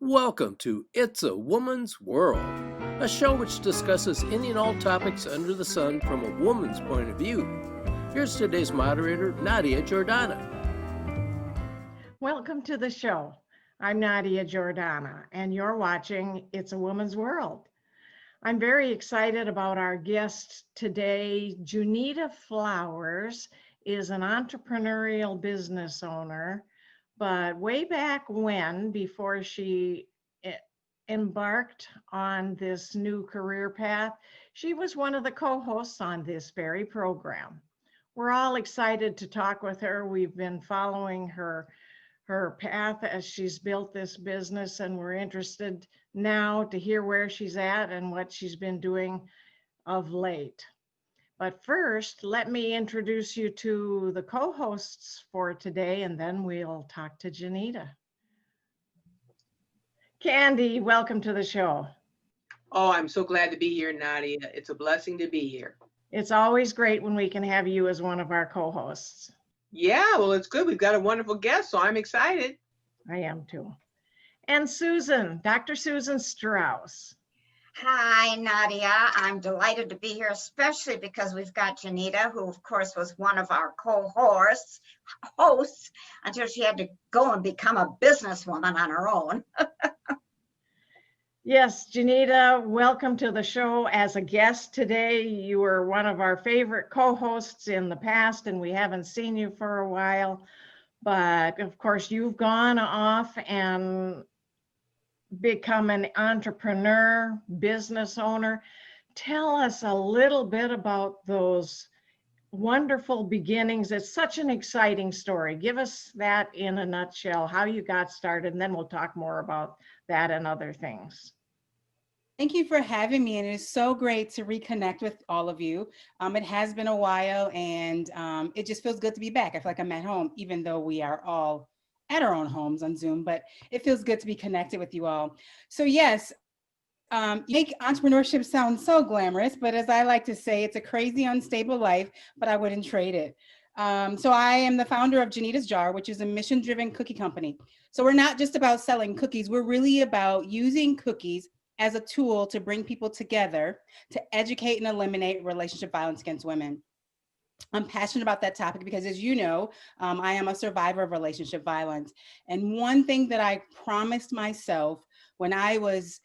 Welcome to It's a Woman's World, a show which discusses any and all topics under the sun from a woman's point of view. Here's today's moderator, Nadia Jordana. Welcome to the show. I'm Nadia Jordana, and you're watching It's a Woman's World. I'm very excited about our guest today. Junita Flowers is an entrepreneurial business owner, but way back when, before she embarked on this new career path, she was one of the co-hosts on this very program. We're all excited to talk with her. We've been following her path as she's built this business, and we're interested now to hear where she's at and what she's been doing of late. But first, let me introduce you to the co-hosts for today, and then we'll talk to Junita. Candy, welcome to the show. Oh, I'm so glad to be here, Nadia. It's a blessing to be here. It's always great when we can have you as one of our co-hosts. Yeah, well, it's good. We've got a wonderful guest, so I'm excited. I am too. And Susan, Dr. Susan Strauss. Hi, Nadia. I'm delighted to be here, especially because we've got Junita, who, of course, was one of our co-hosts until she had to go and become a businesswoman on her own. Yes, Junita, welcome to the show as a guest today. You were one of our favorite co-hosts in the past, and we haven't seen you for a while. But of course, you've gone off and become an entrepreneur, business owner. Tell us a little bit about those wonderful beginnings. It's such an exciting story. Give us that in a nutshell, how you got started, and then we'll talk more about that and other things. Thank you for having me, and it is so great to reconnect with all of you. It has been a while, and it just feels good to be back. I feel like I'm at home, even though we are all at our own homes on Zoom, but it feels good to be connected with you all. So yes, you make entrepreneurship sound so glamorous, but as I like to say, it's a crazy, unstable life, but I wouldn't trade it. So I am the founder of Junita's Jar, which is a mission-driven cookie company. So we're not just about selling cookies. We're really about using cookies as a tool to bring people together to educate and eliminate relationship violence against women. I'm passionate about that topic because, as you know, I am a survivor of relationship violence. And one thing that I promised myself when I was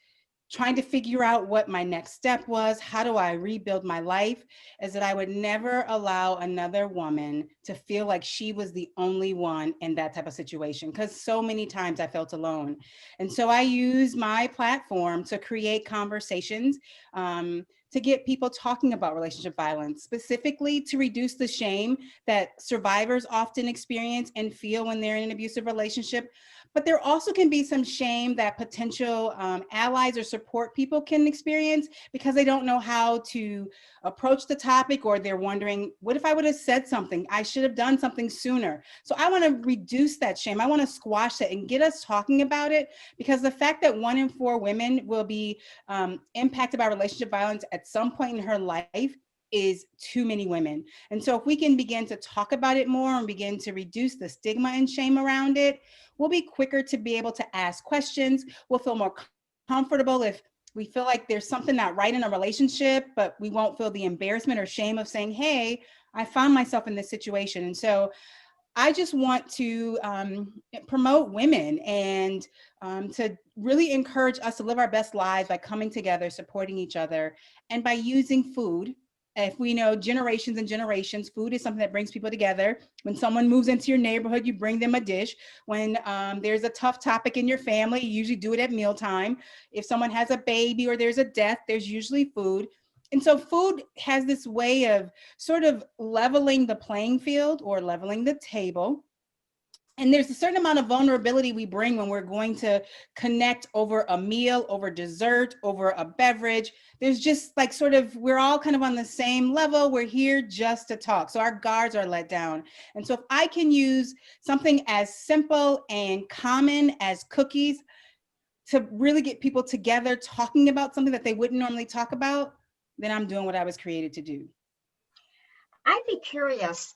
trying to figure out what my next step was, how do I rebuild my life, is that I would never allow another woman to feel like she was the only one in that type of situation, because so many times I felt alone. And so I use my platform to create conversations, to get people talking about relationship violence, specifically to reduce the shame that survivors often experience and feel when they're in an abusive relationship. But there also can be some shame that potential allies or support people can experience because they don't know how to approach the topic, or they're wondering, what if I would have said something? I should have done something sooner. So I want to reduce that shame. I want to squash it and get us talking about it, because the fact that 1 in 4 women will be impacted by relationship violence at some point in her life is too many women. And so if we can begin to talk about it more and begin to reduce the stigma and shame around it, we'll be quicker to be able to ask questions. We'll feel more comfortable if we feel like there's something not right in a relationship, but we won't feel the embarrassment or shame of saying, hey, I found myself in this situation. And so I just want to promote women and to really encourage us to live our best lives by coming together, supporting each other, and by using food. If we know generations and generations, food is something that brings people together. When someone moves into your neighborhood, you bring them a dish. When there's a tough topic in your family, you usually do it at mealtime. If someone has a baby or there's a death, there's usually food. And so food has this way of sort of leveling the playing field or leveling the table. And there's a certain amount of vulnerability we bring when we're going to connect over a meal, over dessert, over a beverage. There's just like sort of, we're all kind of on the same level. We're here just to talk. So our guards are let down. And so if I can use something as simple and common as cookies to really get people together talking about something that they wouldn't normally talk about, then I'm doing what I was created to do. I'd be curious.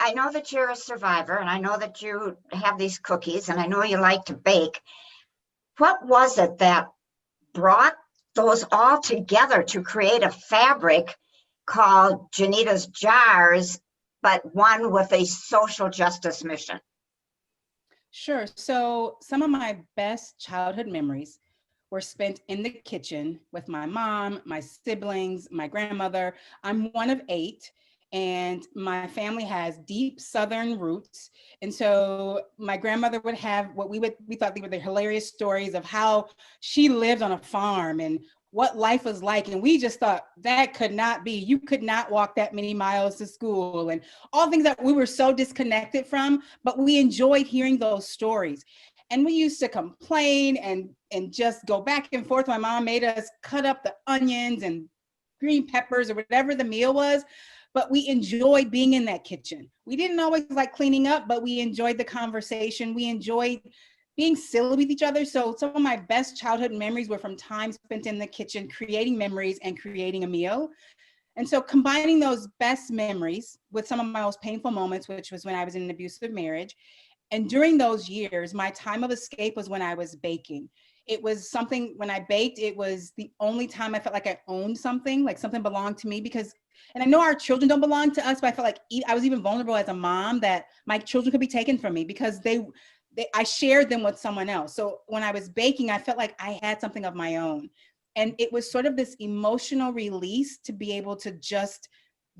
I know that you're a survivor, and I know that you have these cookies, and I know you like to bake. what was it that brought those all together to create a fabric called Junita's Jars, but one with a social justice mission? Sure. So some of my best childhood memories were spent in the kitchen with my mom, my siblings, my grandmother. I'm one of 8, and my family has deep Southern roots. And so my grandmother would have what we thought they were the hilarious stories of how she lived on a farm and what life was like. And we just thought that could not be. You could not walk that many miles to school, and all things that we were so disconnected from, but we enjoyed hearing those stories. And we used to complain and just go back and forth. My mom made us cut up the onions and green peppers or whatever the meal was, but we enjoyed being in that kitchen. We didn't always like cleaning up, but we enjoyed the conversation. We enjoyed being silly with each other. So some of my best childhood memories were from time spent in the kitchen, creating memories and creating a meal. And so combining those best memories with some of my most painful moments, which was when I was in an abusive marriage. And during those years, my time of escape was when I was baking. It was something, when I baked, it was the only time I felt like I owned something, like something belonged to me, because, and I know our children don't belong to us, but I felt like I was even vulnerable as a mom that my children could be taken from me because I shared them with someone else. So when I was baking, I felt like I had something of my own. And it was sort of this emotional release to be able to just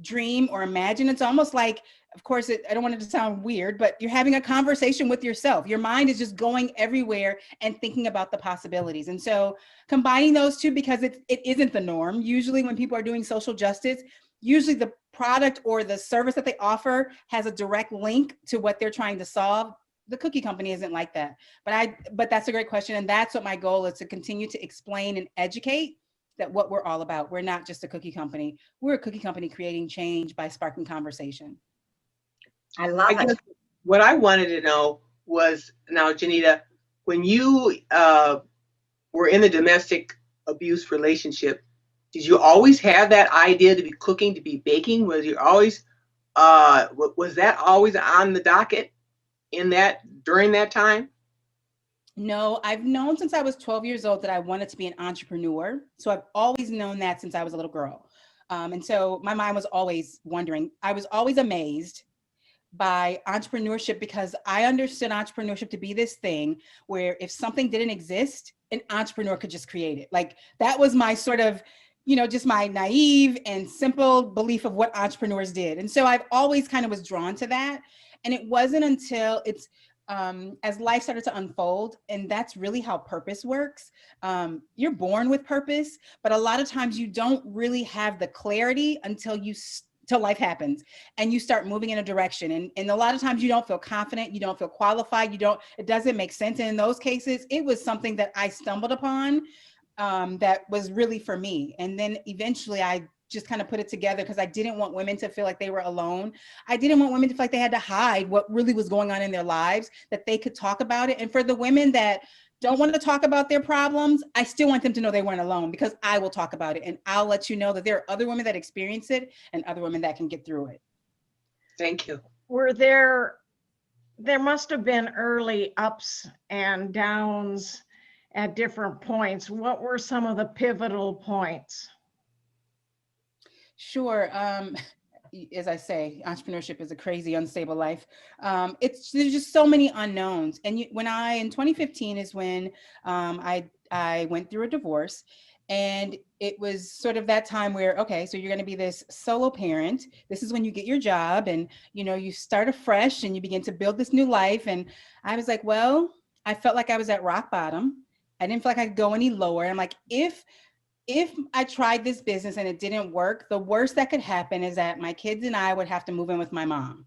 dream or imagine. It's almost like, of course, I don't want it to sound weird, but you're having a conversation with yourself. Your mind is just going everywhere and thinking about the possibilities. And so combining those two, because it isn't the norm. Usually when people are doing social justice, usually the product or the service that they offer has a direct link to what they're trying to solve. The cookie company isn't like that. But that's a great question. And that's what my goal is, to continue to explain and educate that what we're all about. We're not just a cookie company. We're a cookie company creating change by sparking conversation. I love I guess it. what I wanted to know was, now, Junita, when you were in the domestic abuse relationship, did you always have that idea to be cooking, to be baking? Was you always, was that always on the docket during that time? No, I've known since I was 12 years old that I wanted to be an entrepreneur. So I've always known that since I was a little girl. And so my mind was always wondering. I was always amazed by entrepreneurship because I understood entrepreneurship to be this thing where if something didn't exist, an entrepreneur could just create it. Like that was my sort of, just my naive and simple belief of what entrepreneurs did. And so I've always kind of was drawn to that. And it wasn't until as life started to unfold, and that's really how purpose works. You're born with purpose, but a lot of times you don't really have the clarity until life happens and you start moving in a direction. And a lot of times you don't feel confident, you don't feel qualified, it doesn't make sense. And in those cases, it was something that I stumbled upon that was really for me. And then eventually I just kind of put it together because I didn't want women to feel like they were alone. I didn't want women to feel like they had to hide what really was going on in their lives, that they could talk about it. And for the women that don't want to talk about their problems, I still want them to know they weren't alone, because I will talk about it and I'll let you know that there are other women that experience it and other women that can get through it. Thank you. Were there must have been early ups and downs at different points. What were some of the pivotal points? Sure. As I say, entrepreneurship is a crazy, unstable life. There's just so many unknowns. And in 2015 is when I went through a divorce, and it was sort of that time where, okay, so you're going to be this solo parent. This is when you get your job and, you start afresh and you begin to build this new life. And I was like, well, I felt like I was at rock bottom. I didn't feel like I could go any lower. I'm like, if I tried this business and it didn't work, the worst that could happen is that my kids and I would have to move in with my mom.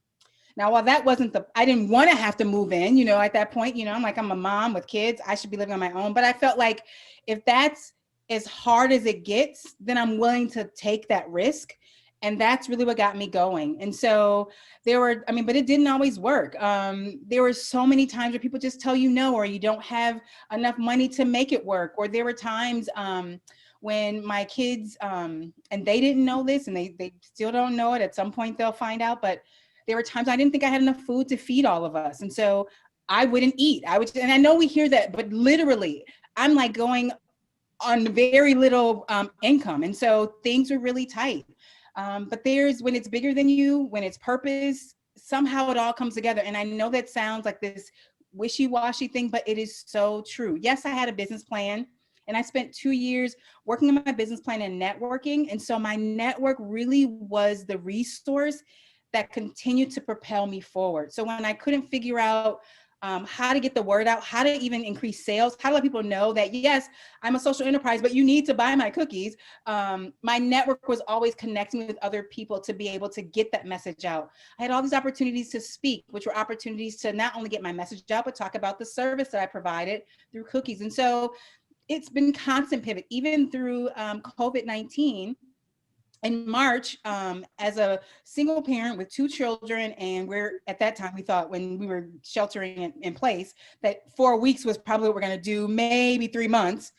Now, while that wasn't I didn't want to have to move in, at that point, I'm like, I'm a mom with kids. I should be living on my own. But I felt like if that's as hard as it gets, then I'm willing to take that risk. And that's really what got me going. And so but it didn't always work. There were so many times where people just tell you no, or you don't have enough money to make it work. Or there were times when my kids, and they didn't know this, and they still don't know it. At some point they'll find out, but there were times I didn't think I had enough food to feed all of us. And so I wouldn't eat. And I know we hear that, but literally I'm like going on very little income. And so things were really tight. But when it's bigger than you, when it's purpose, somehow it all comes together. And I know that sounds like this wishy-washy thing, but it is so true. Yes, I had a business plan, and I spent 2 years working on my business plan and networking. And so my network really was the resource that continued to propel me forward. So when I couldn't figure out how to get the word out, how to even increase sales, how to let people know that, yes, I'm a social enterprise, but you need to buy my cookies. My network was always connecting with other people to be able to get that message out. I had all these opportunities to speak, which were opportunities to not only get my message out, but talk about the service that I provided through cookies. And so it's been constant pivot, even through COVID-19. In March, as a single parent with 2 children, and at that time, we thought when we were sheltering in place that 4 weeks was probably what we're going to do, maybe 3 months.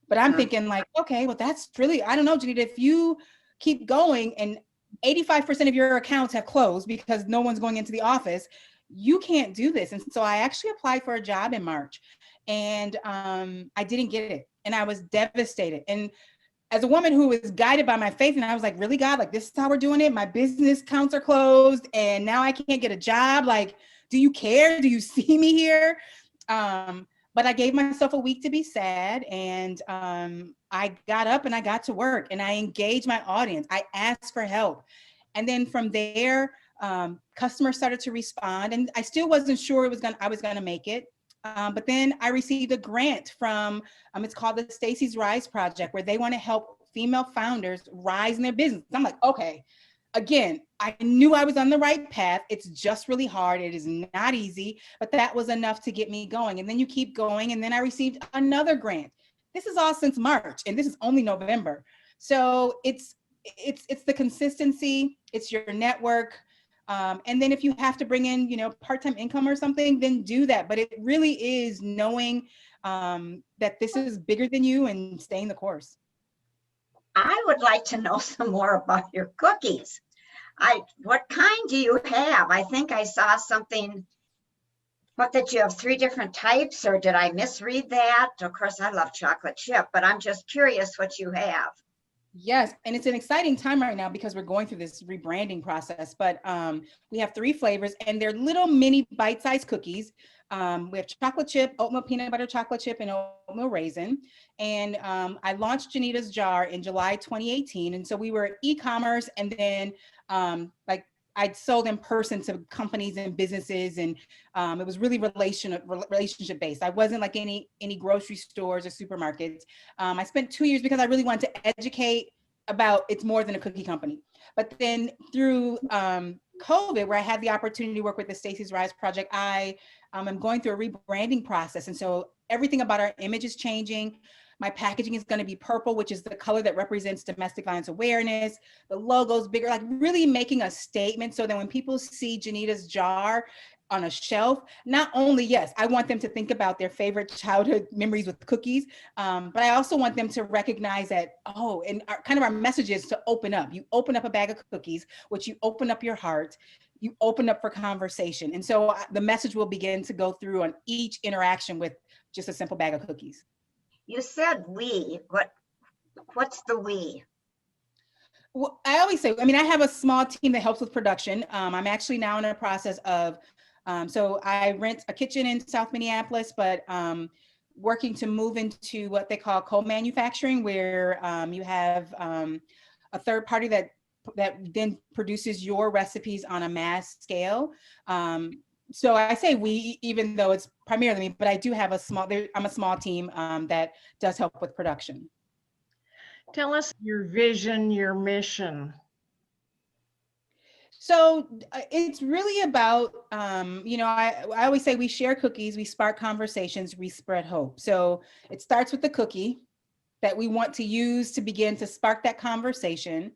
But I'm thinking like, okay, well, that's really, I don't know, Junita, if you keep going and 85% of your accounts have closed because no one's going into the office, you can't do this. And so I actually applied for a job in March, and I didn't get it. And I was devastated. And as a woman who was guided by my faith, and I was like, really, God, like, this is how we're doing it. My business accounts are closed and now I can't get a job. Like, do you care? Do you see me here? But I gave myself a week to be sad, and I got up and I got to work, and I engaged my audience. I asked for help. And then from there, customers started to respond, and I still wasn't sure I was gonna make it. But then I received a grant from, it's called the Stacy's Rise Project, where they want to help female founders rise in their business. I'm like, okay, again, I knew I was on the right path. It's just really hard. It is not easy, but that was enough to get me going. And then you keep going. And then I received another grant. This is all since March, and this is only November. So it's the consistency, it's your network. And then if you have to bring in, part-time income or something, then do that. But it really is knowing that this is bigger than you and staying the course. I would like to know some more about your cookies. What kind do you have? I think I saw something, that you have 3 different types, or did I misread that? Of course, I love chocolate chip, but I'm just curious what you have. Yes, and it's an exciting time right now because we're going through this rebranding process, but we have 3 flavors, and they're little mini bite-sized cookies. We have chocolate chip, oatmeal peanut butter chocolate chip, and oatmeal raisin. And I launched Junita's Jar in July 2018. And so we were e-commerce, and then I'd sold in person to companies and businesses, and it was really relationship based. I wasn't like any grocery stores or supermarkets. I spent 2 years because I really wanted to educate about it's more than a cookie company. But then through COVID, where I had the opportunity to work with the Stacy's Rise Project, I am going through a rebranding process. And so everything about our image is changing. My packaging is going to be purple, which is the color that represents domestic violence awareness. The logo's bigger, like really making a statement so that when people see Junita's Jar on a shelf, not only, yes, I want them to think about their favorite childhood memories with cookies, but I also want them to recognize that, and our message is to open up. You open up a bag of cookies, which you open up your heart, you open up for conversation. And so the message will begin to go through on each interaction with just a simple bag of cookies. You said we. What's the we? Well, I always say, I have a small team that helps with production. I'm actually now in a process of, so I rent a kitchen in South Minneapolis, but working to move into what they call co-manufacturing, where you have a third party that then produces your recipes on a mass scale. So I say we, even though it's primarily me, but I do have I'm a small team that does help with production. Tell us your vision, your mission. So it's really about, I always say we share cookies, we spark conversations, we spread hope. So it starts with the cookie that we want to use to begin to spark that conversation.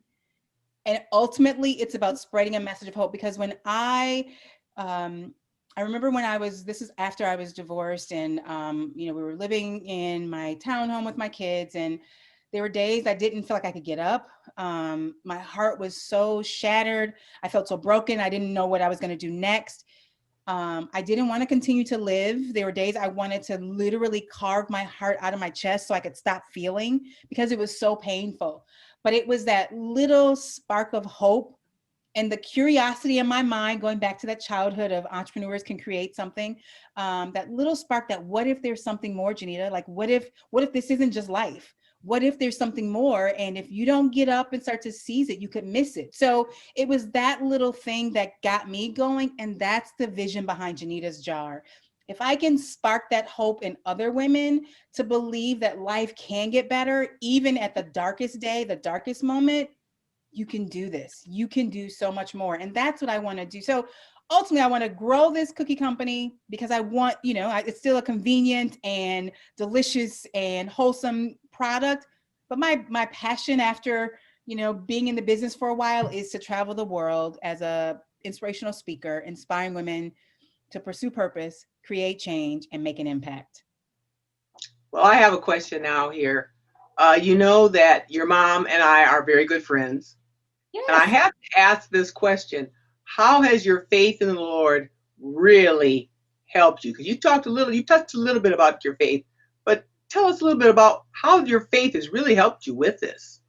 And ultimately it's about spreading a message of hope, because when I remember this is after I was divorced, and, we were living in my townhome with my kids, and there were days I didn't feel like I could get up. My heart was so shattered. I felt so broken. I didn't know what I was going to do next. I didn't want to continue to live. There were days I wanted to literally carve my heart out of my chest so I could stop feeling because it was so painful. But it was that little spark of hope and the curiosity in my mind, going back to that childhood of entrepreneurs can create something, that little spark that what if there's something more, Junita? Like, what if this isn't just life? What if there's something more? And if you don't get up and start to seize it, you could miss it. So it was that little thing that got me going. And that's the vision behind Junita's Jar. If I can spark that hope in other women to believe that life can get better, even at the darkest day, the darkest moment, you can do this. You can do so much more. And that's what I want to do. So ultimately, I want to grow this cookie company because I want, it's still a convenient and delicious and wholesome product. But my passion after, being in the business for a while is to travel the world as a inspirational speaker, inspiring women to pursue purpose, create change, and make an impact. Well, I have a question now here. You know that your mom and I are very good friends. Yes. And I have to ask this question. How has your faith in the Lord really helped you? Because you touched a little bit about your faith, but tell us a little bit about how your faith has really helped you with this.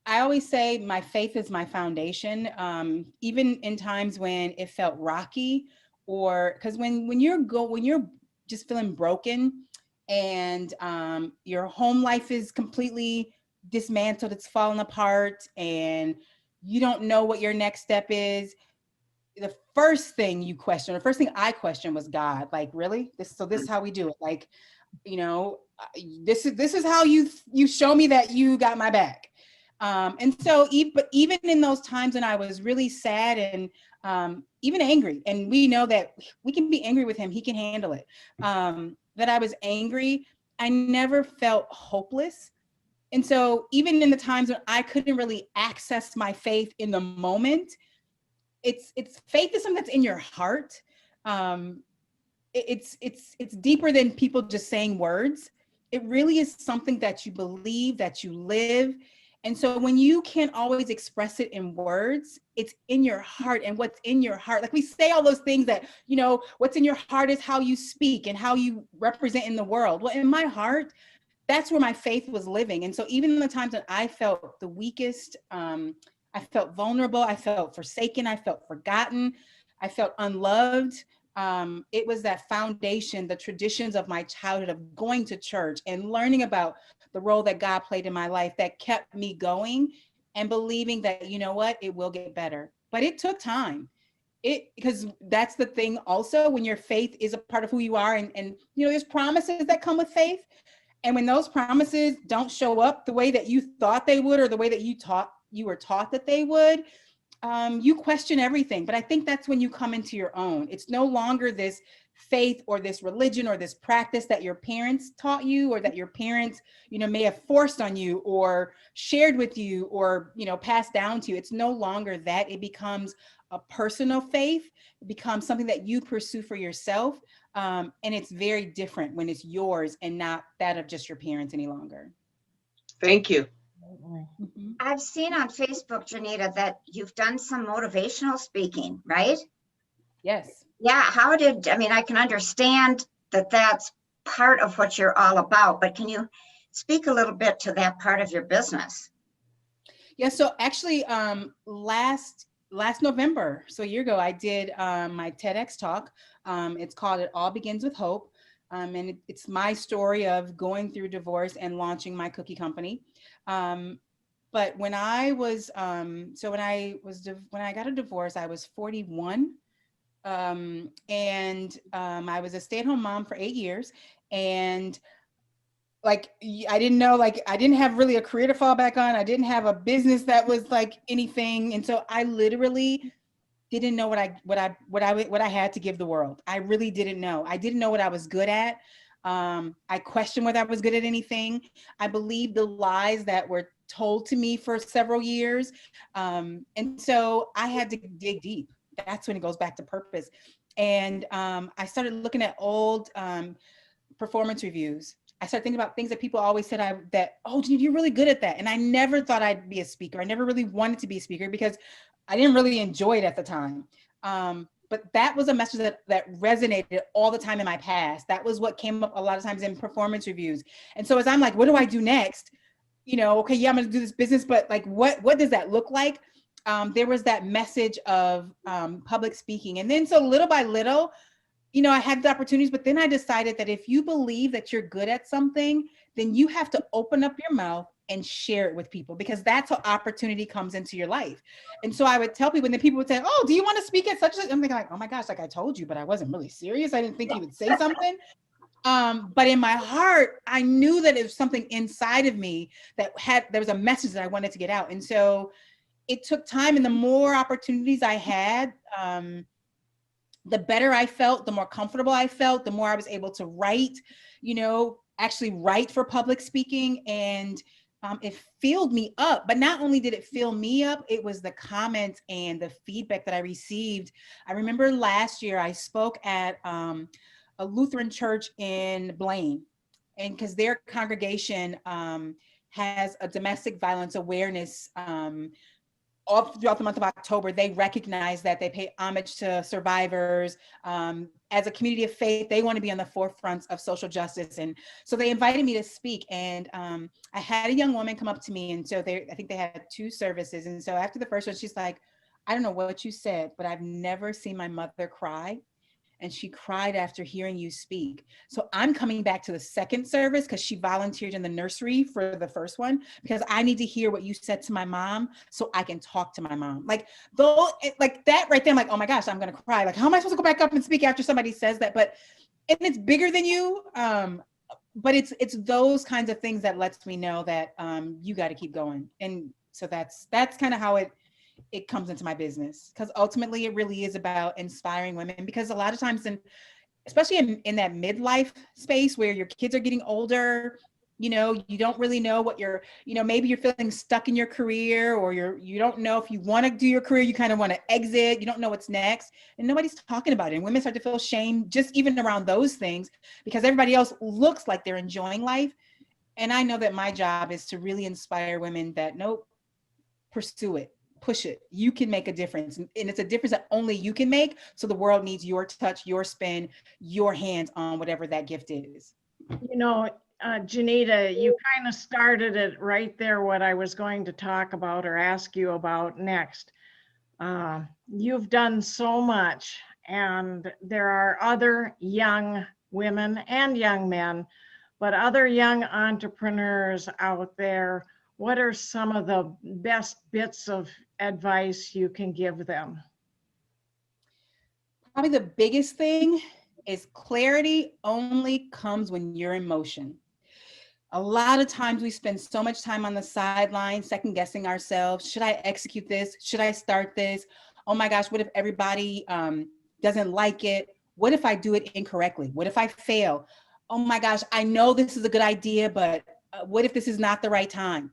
I always say my faith is my foundation, even in times when it felt rocky, or because when you're just feeling broken and your home life is completely dismantled, it's fallen apart, and you don't know what your next step is. The first thing I questioned was God. Like, really? This is how we do it? Like, this is how you show me that you got my back. And so even in those times when I was really sad and even angry, and we know that we can be angry with him, he can handle it. That I was angry, I never felt hopeless. And so even in the times when I couldn't really access my faith in the moment, it's faith is something that's in your heart. It's deeper than people just saying words. It really is something that you believe, that you live. And so when you can't always express it in words, it's in your heart. And what's in your heart, like we say all those things that, what's in your heart is how you speak and how you represent in the world. Well, in my heart, that's where my faith was living. And so even in the times that I felt the weakest, I felt vulnerable, I felt forsaken, I felt forgotten, I felt unloved. It was that foundation, the traditions of my childhood of going to church and learning about the role that God played in my life that kept me going and believing that, you know what, it will get better. But it took time. Because that's the thing also, when your faith is a part of who you are, and there's promises that come with faith. And when those promises don't show up the way that you thought they would, or the way that you were taught that they would, you question everything. But I think that's when you come into your own. It's no longer this faith or this religion or this practice that your parents taught you, or that your parents, may have forced on you or shared with you or, passed down to you. It's no longer that. It becomes a personal faith. It becomes something that you pursue for yourself. And it's very different when it's yours and not that of just your parents any longer. Thank you. Mm-hmm. I've seen on Facebook, Junita, that you've done some motivational speaking, right? Yes. Yeah. I can understand that that's part of what you're all about, but can you speak a little bit to that part of your business? Yeah. So actually, last November, so a year ago, I did my TEDx talk. It's called "It All Begins with Hope," and it's my story of going through divorce and launching my cookie company. But when I was, when I got a divorce, I was 41. And I was a stay-at-home mom for 8 years. And like, I didn't know, like, I didn't have really a career to fall back on. I didn't have a business that was like anything. And so I literally didn't know what I had to give the world. I really didn't know. I didn't know what I was good at. I questioned whether I was good at anything. I believed the lies that were told to me for several years. And so I had to dig deep. That's when it goes back to purpose. And I started looking at old performance reviews. I started thinking about things that people always said oh, you're really good at that. And I never thought I'd be a speaker. I never really wanted to be a speaker because I didn't really enjoy it at the time. But that was a message that resonated all the time in my past. That was what came up a lot of times in performance reviews. And so as I'm like, what do I do next? Okay, yeah, I'm gonna do this business, but like, what does that look like? There was that message of public speaking. And then so little by little, I had the opportunities, but then I decided that if you believe that you're good at something, then you have to open up your mouth and share it with people, because that's how opportunity comes into your life. And so I would tell people, and then people would say, oh, do you want to speak at such and such? I'm thinking like, oh my gosh, like I told you, but I wasn't really serious. I didn't think you would say something. But in my heart, I knew that it was something inside of me there was a message that I wanted to get out. And so it took time, and the more opportunities I had, the better I felt, the more comfortable I felt, the more I was able to write, actually write for public speaking. And it filled me up. But not only did it fill me up, it was the comments and the feedback that I received. I remember last year I spoke at a Lutheran church in Blaine, and because their congregation has a domestic violence awareness all throughout the month of October. They recognize that, they pay homage to survivors. As a community of faith, they want to be on the forefront of social justice. And so they invited me to speak. And I had a young woman come up to me. And so I think they had 2 services. And so after the first one, she's like, I don't know what you said, but I've never seen my mother cry. And she cried after hearing you speak. So I'm coming back to the second service, because she volunteered in the nursery for the first one, because I need to hear what you said to my mom so I can talk to my mom. Like that right there, I'm like, oh my gosh, I'm gonna cry. Like, how am I supposed to go back up and speak after somebody says that? And it's bigger than you. But it's those kinds of things that lets me know that you got to keep going. And so that's kind of how it comes into my business, because ultimately it really is about inspiring women. Because a lot of times, especially in that midlife space where your kids are getting older, you don't really know what maybe you're feeling stuck in your career, or you don't know if you want to do your career, you kind of want to exit, you don't know what's next, and nobody's talking about it. And women start to feel shame just even around those things, because everybody else looks like they're enjoying life. And I know that my job is to really inspire women that, nope, pursue it. Push it. You can make a difference. And it's a difference that only you can make. So the world needs your touch, your spin, your hands on whatever that gift is. Junita, you kind of started it right there, what I was going to talk about or ask you about next. You've done so much, and there are other young women and young men, but other young entrepreneurs out there. What are some of the best bits of advice you can give them? Probably the biggest thing is clarity only comes when you're in motion. A lot of times we spend so much time on the sidelines, second guessing ourselves. Should I execute this? Should I start this? Oh my gosh, what if everybody doesn't like it? What if I do it incorrectly? What if I fail? Oh my gosh, I know this is a good idea, but what if this is not the right time?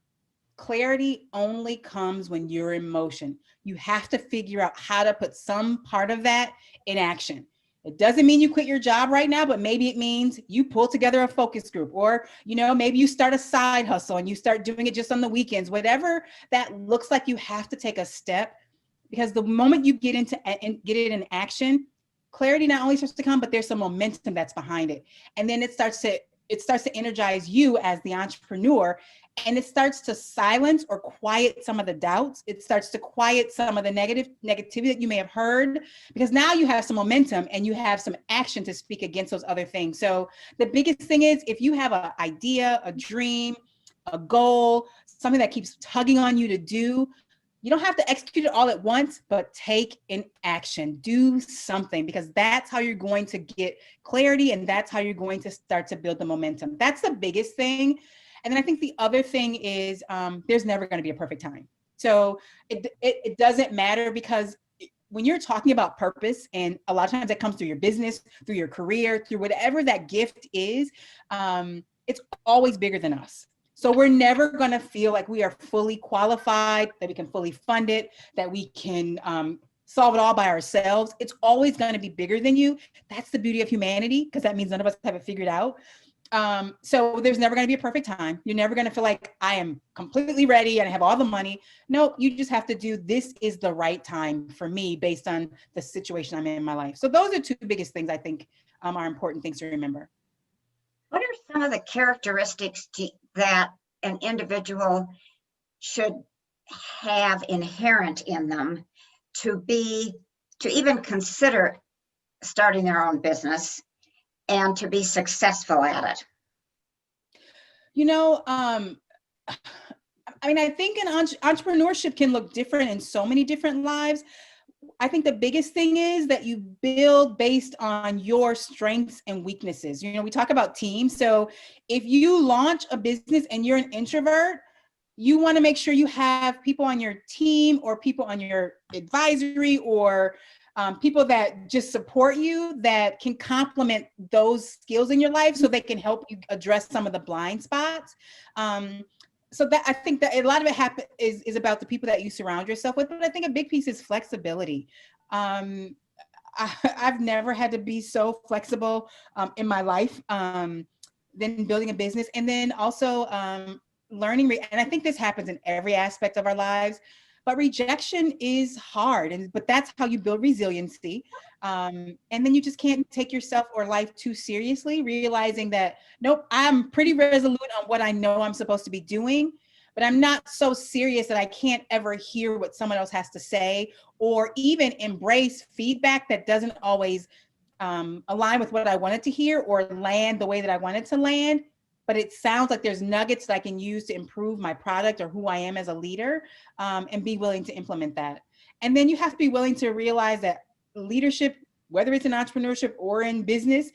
Clarity only comes when you're in motion. You have to figure out how to put some part of that in action. It doesn't mean you quit your job right now, but maybe it means you pull together a focus group, or, maybe you start a side hustle and you start doing it just on the weekends. Whatever that looks like, you have to take a step, because the moment you get it in action, clarity not only starts to come, but there's some momentum that's behind it. And then it starts to energize you as the entrepreneur, and it starts to silence or quiet some of the doubts. It starts to quiet some of the negativity that you may have heard, because now you have some momentum and you have some action to speak against those other things. So the biggest thing is, if you have an idea, a dream, a goal, something that keeps tugging on you to do, you don't have to execute it all at once, but take an action, do something, because that's how you're going to get clarity, and that's how you're going to start to build the momentum. That's the biggest thing. And then I think the other thing is there's never going to be a perfect time. So it doesn't matter, because when you're talking about purpose, and a lot of times that comes through your business, through your career, through whatever that gift is, it's always bigger than us. So we're never going to feel like we are fully qualified, that we can fully fund it, that we can solve it all by ourselves. It's always going to be bigger than you. That's the beauty of humanity, because that means none of us have it figured out. So there's never going to be a perfect time. You're never going to feel like I am completely ready and I have all the money. No, you just have to do, this is the right time for me based on the situation I'm in my life. So those are two biggest things I think are important things to remember. What are some of the characteristics that an individual should have inherent in them to even consider starting their own business and to be successful at it? You know, I mean, I think entrepreneurship can look different in so many different lives. I think the biggest thing is that you build based on your strengths and weaknesses. You know, we talk about teams. So if you launch a business and you're an introvert, you want to make sure you have people on your team or people on your advisory or people that just support you that can complement those skills in your life so they can help you address some of the blind spots. So that I think that a lot of it is about the people that you surround yourself with, but I think a big piece is flexibility. I've never had to be so flexible in my life than building a business, and then also learning. And I think this happens in every aspect of our lives, but rejection is hard, but that's how you build resiliency. And then you just can't take yourself or life too seriously, realizing that, nope, I'm pretty resolute on what I know I'm supposed to be doing, but I'm not so serious that I can't ever hear what someone else has to say, or even embrace feedback that doesn't always align with what I wanted to hear or land the way that I wanted to land. But it sounds like there's nuggets that I can use to improve my product or who I am as a leader, and be willing to implement that. And then you have to be willing to realize that leadership, whether it's in entrepreneurship or in business,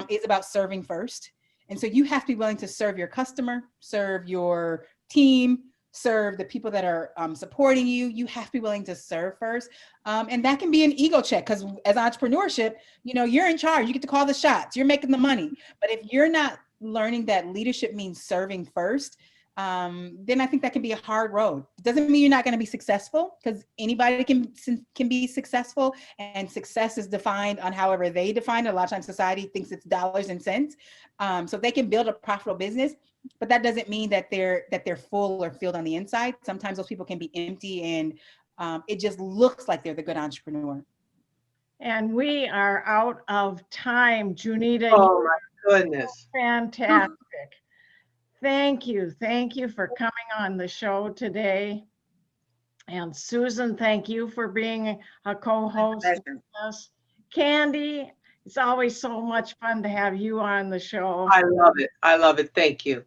is about serving first. And so you have to be willing to serve your customer, serve your team, serve the people that are supporting you. You have to be willing to serve first. And that can be an ego check, because as entrepreneurship, you know, you're in charge, you get to call the shots, you're making the money. But if you're not learning that leadership means serving first, then I think that can be a hard road. It doesn't mean you're not going to be successful, because anybody can be successful, and success is defined on however they define it. A lot of times society thinks it's dollars and cents. So they can build a profitable business, but that doesn't mean that they're full or filled on the inside. Sometimes those people can be empty, and it just looks like they're the good entrepreneur. And we are out of time. Junita, Oh my goodness. fantastic. Thank you. Thank you for coming on the show today. And Susan, thank you for being a co-host with us. Candy, it's always so much fun to have you on the show. I love it. I love it. Thank you.